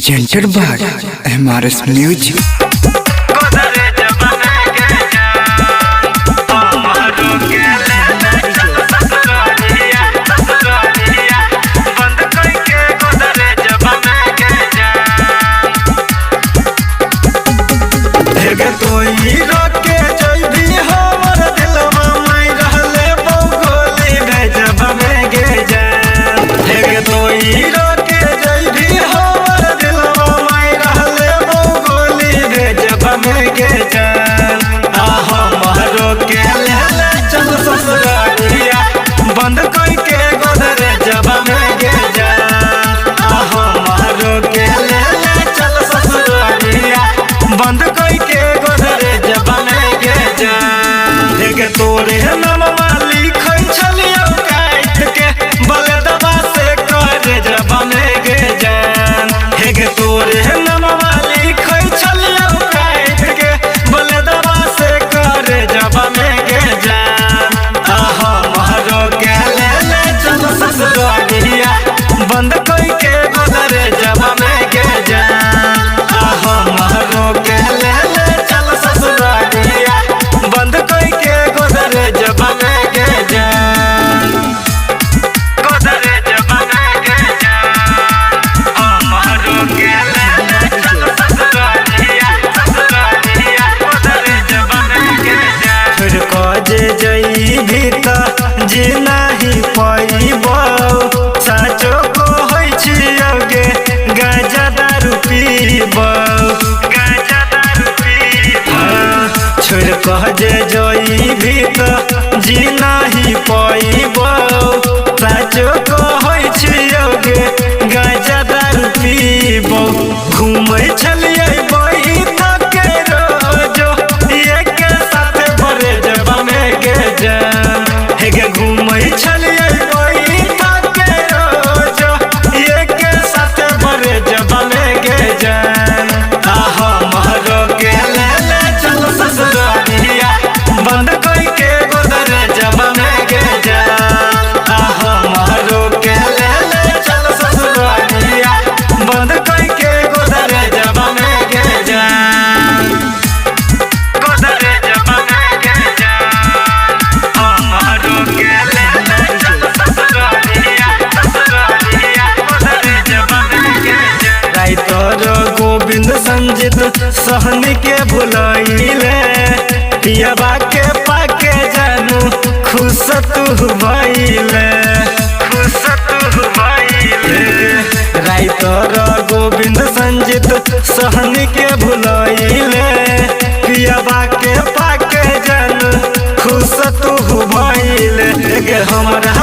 presented by MRS Music. बंद कोई के गोदरे जब में गे जान हमारो के ले चल ससुरालिया बंद कोई के गोदरे जब में गे जान देखे तोरे नाम लिख छलियो काट के बले दबा से करे जब में गे जान हेगे तोरे नाम लिख छलियो काट के बले दबा से करे जब में गे जान बंद कोई के गोदरे जब में गे जान हमारो के ले चल ससुरालिया बंद कोई के गोदरे जब में गे जान गोदरे जब में गे जान हमारो के ले चल ससुरालिया गोदरे जब में गे जान फिर को जे जई भी त जी नहीं पाइबो साचो छोड़ कह जे जोई भी तो जी नहीं पाइबो साचो कहै छियोगे गाजा दारू पीबो घूमै छलियै बही थके रोजो एक साथ भरे जब में गे जान हेगे घूमै छलियै बही थके रोजो एक साथ भरे जब में गे जान हमारो के ले चल ससुरालिया बंद कोई के गोदरे जब में गे जान हमारो के ले चल ससुरालिया बंद कोई के गोदरे जब में गे जान गोदरे जब में गे जान हमारो के ले चल ससुरालिया गोदरे जब में गे जान राइटर गोविंद संजित सहनी के भुलाइले पियाबा के पाके जानू खुश तू भइले राइटर गोविंद संजित सहनी के भुलाइले पियाबा के पाके जानू खुश तू भइले हमरा